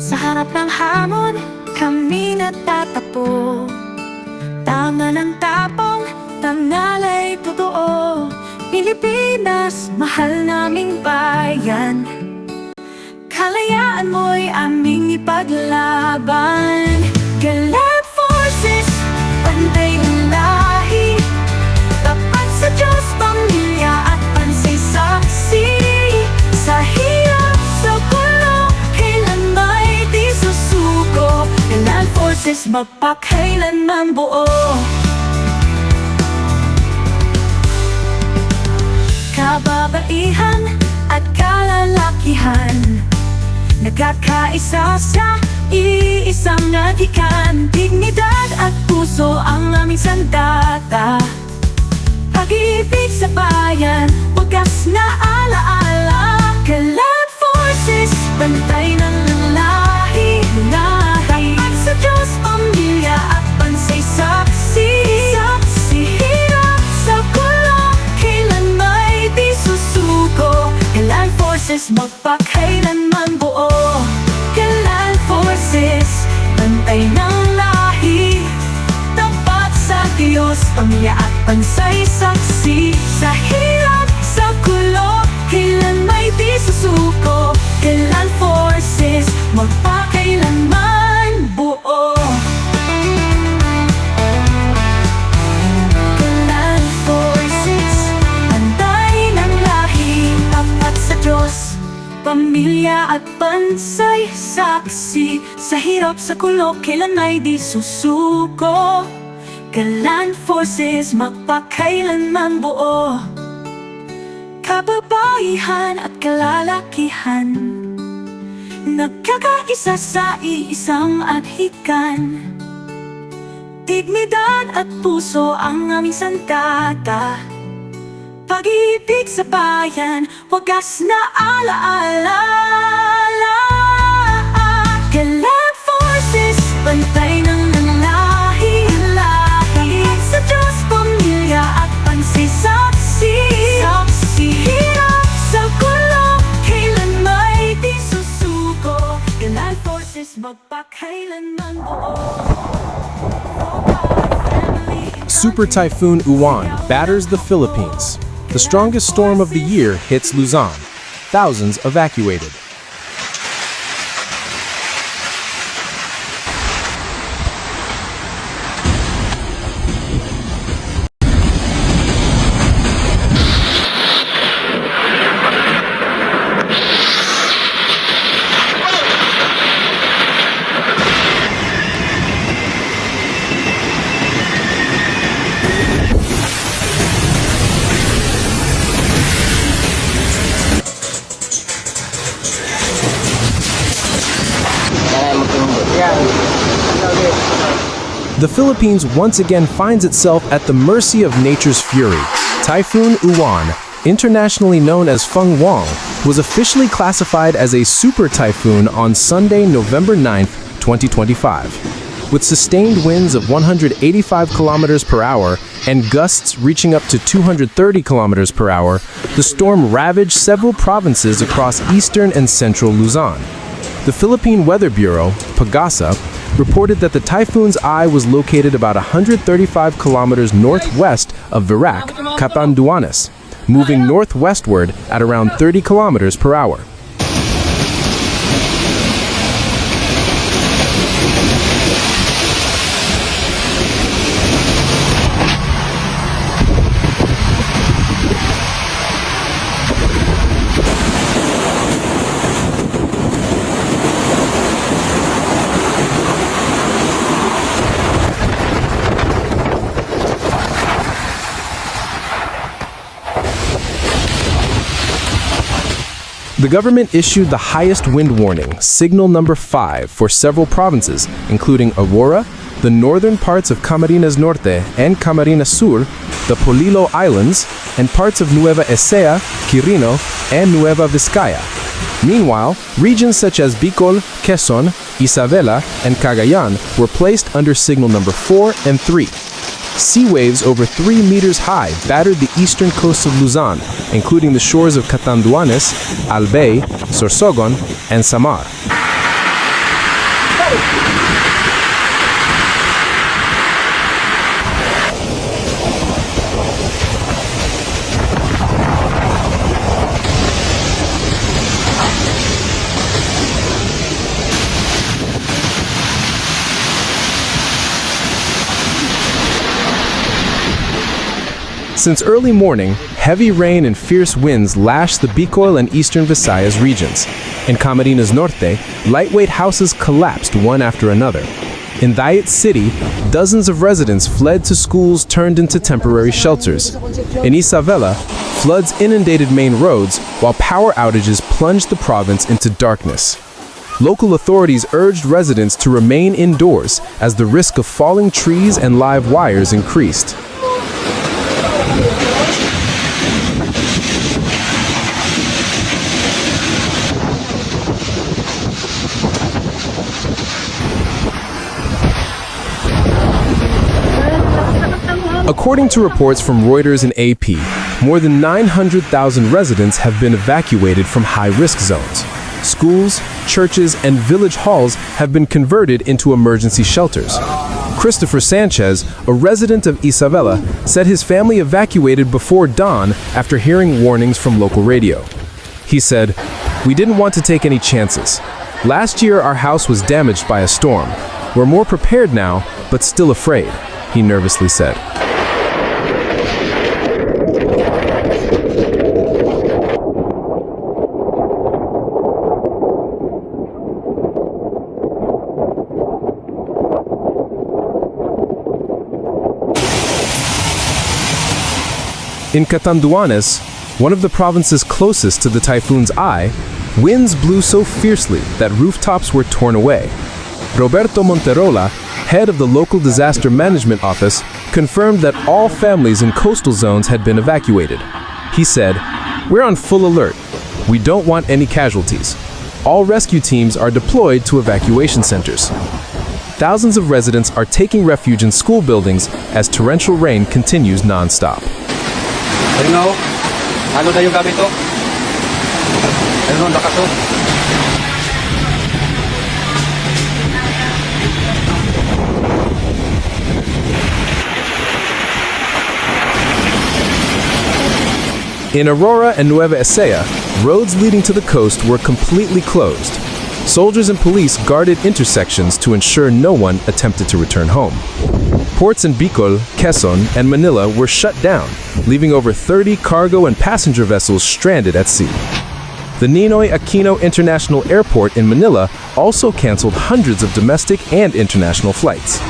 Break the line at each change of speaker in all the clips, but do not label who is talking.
Sa harap ng hamon, kami natatapo. Tama ng tapong, tangalay totoo. Pilipinas, mahal naming bayan. Kalayaan mo'y aming ipaglaban. Gallant forces, pantay ng lahi. Tapat sa Diyos, pamilya at pansay-saksi. Sa hirap, sa gulo, kailan may di susuko. Gallant forces, magpakailanman buo. Kababaihan at kalalakihan, nagkakaisa sa iisang natikan. Dignidad at puso ang aming sandata. Pag-ibig sa bayan, wagas na alaala. Gallant forces, bantay ng lahi. Tapat sa Diyos, pamilya at pansay-saksi. Hirap sa gulo, kailan may di susuko. Gallant forces, magpakailanman buo. Gallant forces, bantay ng lahi. Tapat sa Diyos, pamilya at pansay-saksi. Sa hirap, sa gulo, kailan may di susuko. Gallant forces, magpakailanman buo. Gallant forces, bantay ng lahi. Tapat sa Diyos, pamilya at pansay-saksi. Sa hirap, sa gulo, kailan ay di susuko. Gallant forces, magpakailanman buo. Kababaihan at kalalakihan, nagkakaisa sa iisang adhikan. Dignidad at puso ang aming sandata. Pag-ibig sa bayan, wagas na alaala. Gallant forces, bantay ng lahi. Tapat sa Diyos, pamilya at pansay-saksi. Hirap sa gulo, kailan may di susuko. Gallant forces, magpakailanman buo.
Super Typhoon Uwan batters the Philippines. The strongest storm of the year hits Luzon. Thousands evacuated. The Philippines once again finds itself at the mercy of nature's fury. Typhoon Uwan, internationally known as Feng Wang, was officially classified as a super typhoon on Sunday, November 9, 2025. With sustained winds of 185 kilometers per hour and gusts reaching up to 230 kilometers per hour, the storm ravaged several provinces across eastern and central Luzon. The Philippine Weather Bureau, Paghagupit, reported that the typhoon's eye was located about 135 kilometers northwest of Virac, Catanduanes, moving northwestward at around 30 kilometers per hour. The government issued the highest wind warning, signal number 5, for several provinces, including Aurora, the northern parts of Camarines Norte and Camarines Sur, the Polillo Islands, and parts of Nueva Ecija, Quirino, and Nueva Vizcaya. Meanwhile, regions such as Bicol, Quezon, Isabela, and Cagayan were placed under signal number 4 and 3. Sea waves over 3 meters high battered the eastern coast of Luzon, including the shores of Catanduanes, Albay, Sorsogon, and Samar. Since early morning, heavy rain and fierce winds lashed the Bicol and eastern Visayas regions. In Camarines Norte, lightweight houses collapsed one after another. In Dayat City, dozens of residents fled to schools turned into temporary shelters. In Isabela, floods inundated main roads, while power outages plunged the province into darkness. Local authorities urged residents to remain indoors as the risk of falling trees and live wires increased. According to reports from Reuters and AP, more than 900,000 residents have been evacuated from high-risk zones. Schools, churches, and village halls have been converted into emergency shelters. Christopher Sanchez, a resident of Isabela, said his family evacuated before dawn after hearing warnings from local radio. He said, "We didn't want to take any chances. Last year our house was damaged by a storm. We're more prepared now, but still afraid," he nervously said. In Catanduanes, one of the provinces closest to the typhoon's eye, winds blew so fiercely that rooftops were torn away. Roberto Monterola, head of the local disaster management office, confirmed that all families in coastal zones had been evacuated. He said, "We're on full alert. We don't want any casualties. All rescue teams are deployed to evacuation centers." Thousands of residents are taking refuge in school buildings as torrential rain continues non-stop.
Ano na yung gamit to? Ano na to?
In Aurora and Nueva Ecija, roads leading to the coast were completely closed. Soldiers and police guarded intersections to ensure no one attempted to return home. Ports in Bicol, Quezon, and Manila were shut down, leaving over 30 cargo and passenger vessels stranded at sea. The Ninoy Aquino International Airport in Manila also canceled hundreds of domestic and international flights.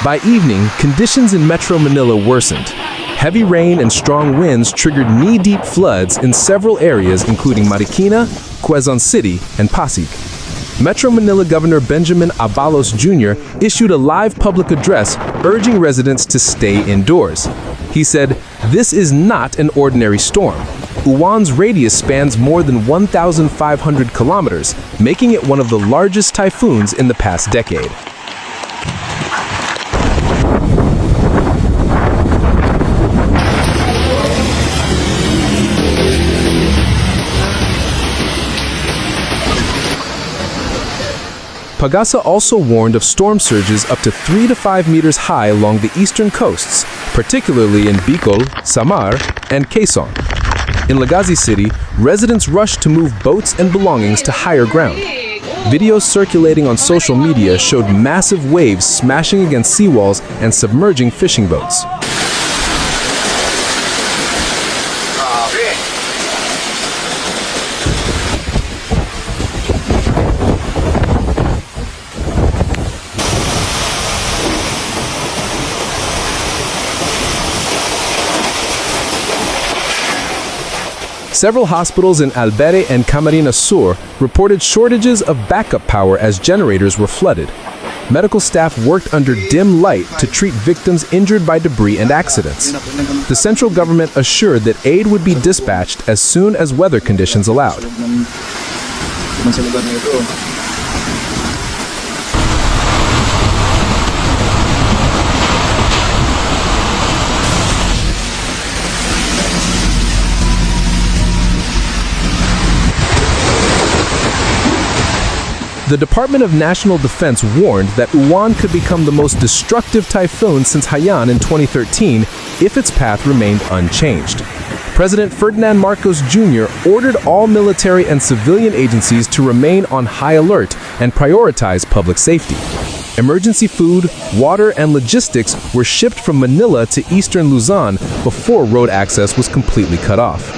By evening, conditions in Metro Manila worsened. Heavy rain and strong winds triggered knee-deep floods in several areas including Marikina, Quezon City, and Pasig. Metro Manila Governor Benjamin Abalos Jr. issued a live public address urging residents to stay indoors. He said, "This is not an ordinary storm. Uwan's radius spans more than 1,500 kilometers, making it one of the largest typhoons in the past decade." Pagasa also warned of storm surges up to 3 to 5 meters high along the eastern coasts, particularly in Bicol, Samar, and Quezon. In Legazpi City, residents rushed to move boats and belongings to higher ground. Videos circulating on social media showed massive waves smashing against seawalls and submerging fishing boats. Several hospitals in Albere and Camarines Sur reported shortages of backup power as generators were flooded. Medical staff worked under dim light to treat victims injured by debris and accidents. The central government assured that aid would be dispatched as soon as weather conditions allowed.
naman sa lugar na ito.
The Department of National Defense warned that Uwan could become the most destructive typhoon since Haiyan in 2013 if its path remained unchanged. President Ferdinand Marcos Jr. ordered all military and civilian agencies to remain on high alert and prioritize public safety. Emergency food, water, and logistics were shipped from Manila to eastern Luzon before road access was completely cut off.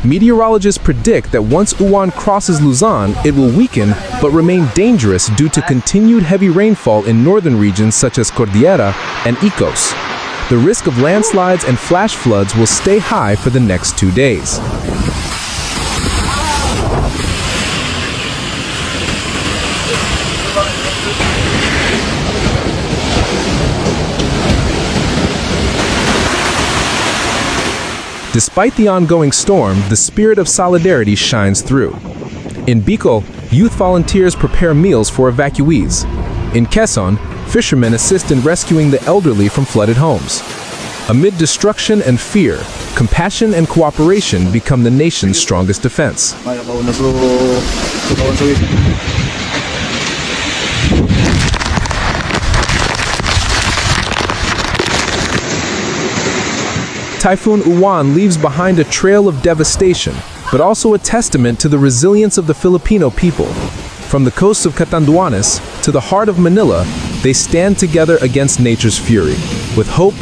Meteorologists predict that once Uwan crosses Luzon, it will weaken but remain dangerous due to continued heavy rainfall in northern regions such as Cordillera and Icos. The risk of landslides and flash floods will stay high for the next 2 days. Despite the ongoing storm, the spirit of solidarity shines through. In Bicol, youth volunteers prepare meals for evacuees. In Quezon, fishermen assist in rescuing the elderly from flooded homes. Amid destruction and fear, compassion and cooperation become the nation's strongest defense. Typhoon Uwan leaves behind a trail of devastation, but also a testament to the resilience of the Filipino people. From the coasts of Catanduanes to the heart of Manila, they stand together against nature's fury, with hope,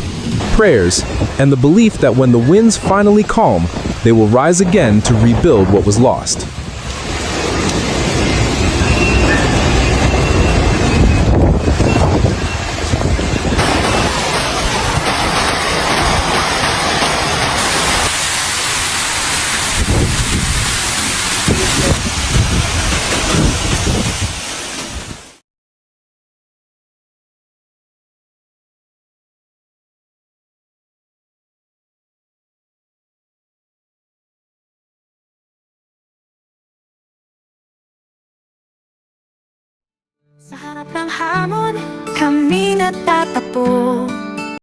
prayers, and the belief that when the winds finally calm, they will rise again to rebuild what was lost.
Sa harap ng hamon, kami natatapos.